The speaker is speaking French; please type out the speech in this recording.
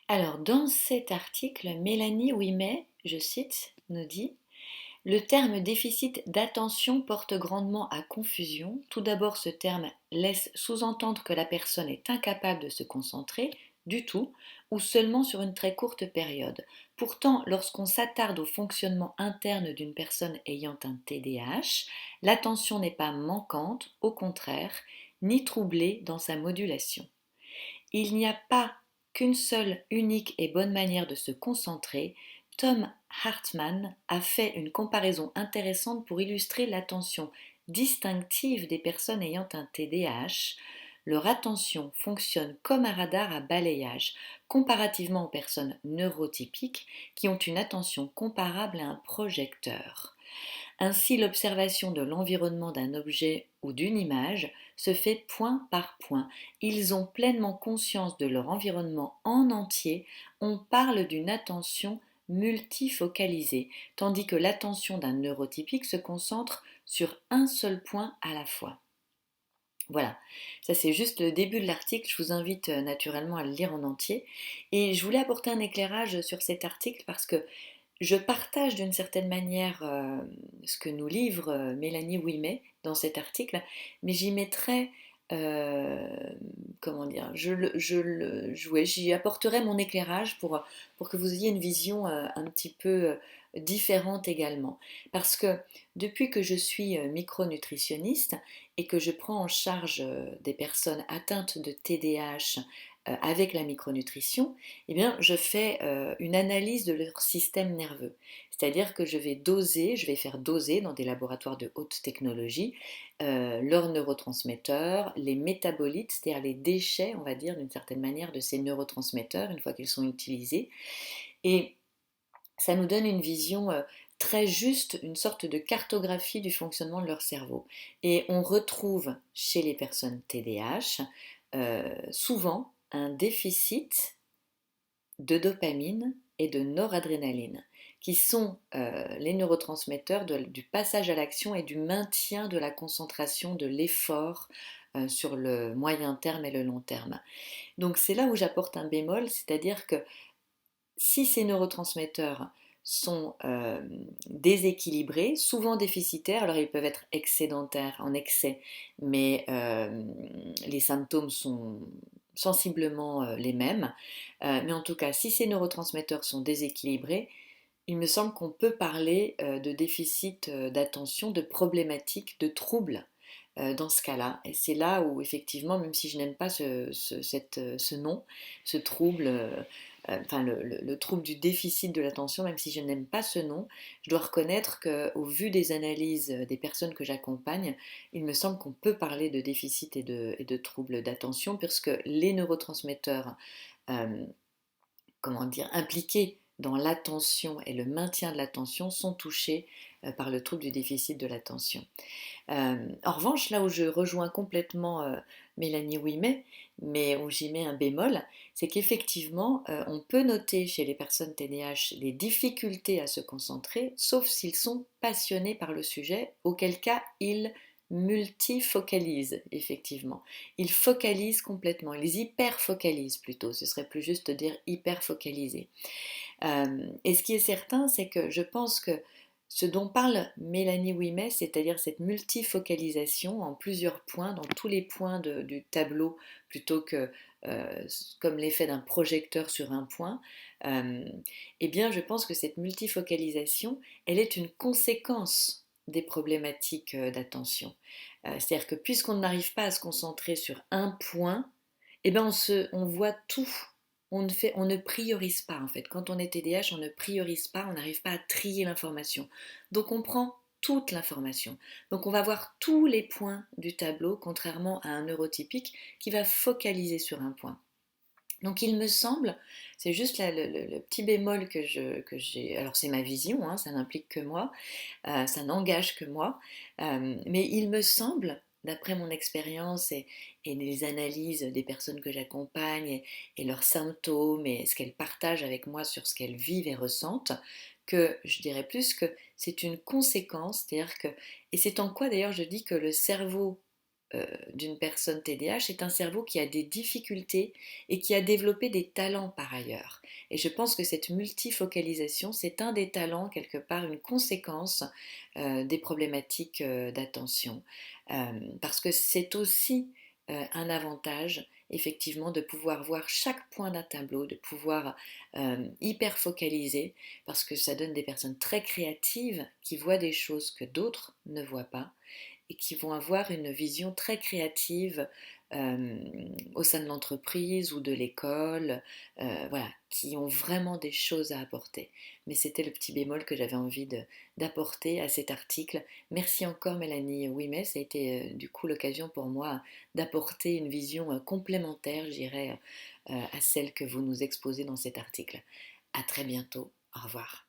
Alors, dans cet article, Mélanie Ouimet, je cite, nous dit: le terme déficit d'attention porte grandement à confusion. Tout d'abord, ce terme laisse sous-entendre que la personne est incapable de se concentrer du tout ou seulement sur une très courte période. Pourtant, lorsqu'on s'attarde au fonctionnement interne d'une personne ayant un TDAH, l'attention n'est pas manquante, au contraire, ni troublée dans sa modulation. Il n'y a pas qu'une seule unique et bonne manière de se concentrer. Tom Hartman a fait une comparaison intéressante pour illustrer l'attention distinctive des personnes ayant un TDAH. Leur attention fonctionne comme un radar à balayage, comparativement aux personnes neurotypiques qui ont une attention comparable à un projecteur. Ainsi, l'observation de l'environnement d'un objet ou d'une image se fait point par point. Ils ont pleinement conscience de leur environnement en entier. On parle d'une attention multifocalisée, tandis que l'attention d'un neurotypique se concentre sur un seul point à la fois. Voilà, ça c'est juste le début de l'article, je vous invite naturellement à le lire en entier. Et je voulais apporter un éclairage sur cet article parce que je partage d'une certaine manière ce que nous livre Mélanie Ouimet dans cet article, mais j'y mettrai, euh, comment dire, ouais, j'y apporterai mon éclairage pour que vous ayez une vision un petit peu différente également. Parce que depuis que je suis micronutritionniste et que je prends en charge des personnes atteintes de TDAH avec la micronutrition, eh bien, je fais une analyse de leur système nerveux. C'est-à-dire que je vais faire doser dans des laboratoires de haute technologie leurs neurotransmetteurs, les métabolites, c'est-à-dire les déchets, on va dire d'une certaine manière, de ces neurotransmetteurs une fois qu'ils sont utilisés. Et ça nous donne une vision très juste, une sorte de cartographie du fonctionnement de leur cerveau. Et on retrouve chez les personnes TDAH souvent un déficit de dopamine et de noradrénaline, qui sont les neurotransmetteurs du passage à l'action et du maintien de la concentration, de l'effort sur le moyen terme et le long terme. Donc c'est là où j'apporte un bémol, c'est-à-dire que si ces neurotransmetteurs sont déséquilibrés, souvent déficitaires, alors ils peuvent être excédentaires en excès, mais les symptômes sont sensiblement les mêmes. Mais en tout cas, si ces neurotransmetteurs sont déséquilibrés, il me semble qu'on peut parler de déficit d'attention, de problématiques, de troubles dans ce cas-là. Et c'est là où effectivement, même si je n'aime pas ce nom, ce trouble, enfin le trouble du déficit de l'attention, même si je n'aime pas ce nom, je dois reconnaître qu'au vu des analyses des personnes que j'accompagne, il me semble qu'on peut parler de déficit et de troubles d'attention, puisque les neurotransmetteurs euh, comment dire, impliqués dans l'attention et le maintien de l'attention sont touchés par le trouble du déficit de l'attention. En revanche, là où je rejoins complètement Mélanie Ouimet, mais où j'y mets un bémol, c'est qu'effectivement, on peut noter chez les personnes TDAH des difficultés à se concentrer, sauf s'ils sont passionnés par le sujet, auquel cas ils multifocalisent, effectivement. Ils focalisent complètement, ils hyper-focalisent plutôt, ce serait plus juste de dire hyper-focaliser. Et ce qui est certain, c'est que je pense que ce dont parle Mélanie Ouimet, c'est-à-dire cette multifocalisation en plusieurs points, dans tous les points du tableau, plutôt que comme l'effet d'un projecteur sur un point, euh, eh bien je pense que cette multifocalisation, elle est une conséquence des problématiques d'attention. C'est-à-dire que puisqu'on n'arrive pas à se concentrer sur un point, eh bien on voit tout, on ne priorise pas en fait. Quand on est TDAH, on ne priorise pas, on n'arrive pas à trier l'information. Donc on prend toute l'information. Donc on va voir tous les points du tableau, contrairement à un neurotypique qui va focaliser sur un point. Donc il me semble, c'est juste là, le petit bémol que j'ai, alors c'est ma vision, hein, ça n'implique que moi, ça n'engage que moi, mais il me semble, d'après mon expérience et les analyses des personnes que j'accompagne et leurs symptômes et ce qu'elles partagent avec moi sur ce qu'elles vivent et ressentent, que je dirais plus que c'est une conséquence, c'est-à-dire que, et c'est en quoi d'ailleurs je dis que le cerveau d'une personne TDAH est un cerveau qui a des difficultés et qui a développé des talents par ailleurs. Et je pense que cette multifocalisation, c'est un des talents, quelque part, une conséquence des problématiques d'attention. Parce que c'est aussi un avantage, effectivement, de pouvoir voir chaque point d'un tableau, de pouvoir hyper focaliser, parce que ça donne des personnes très créatives qui voient des choses que d'autres ne voient pas et qui vont avoir une vision très créative euh, au sein de l'entreprise ou de l'école, voilà, qui ont vraiment des choses à apporter. Mais c'était le petit bémol que j'avais envie d'apporter à cet article. Merci encore Mélanie Ouimet, ça a été du coup l'occasion pour moi d'apporter une vision complémentaire, je dirais, à celle que vous nous exposez dans cet article. À très bientôt, au revoir.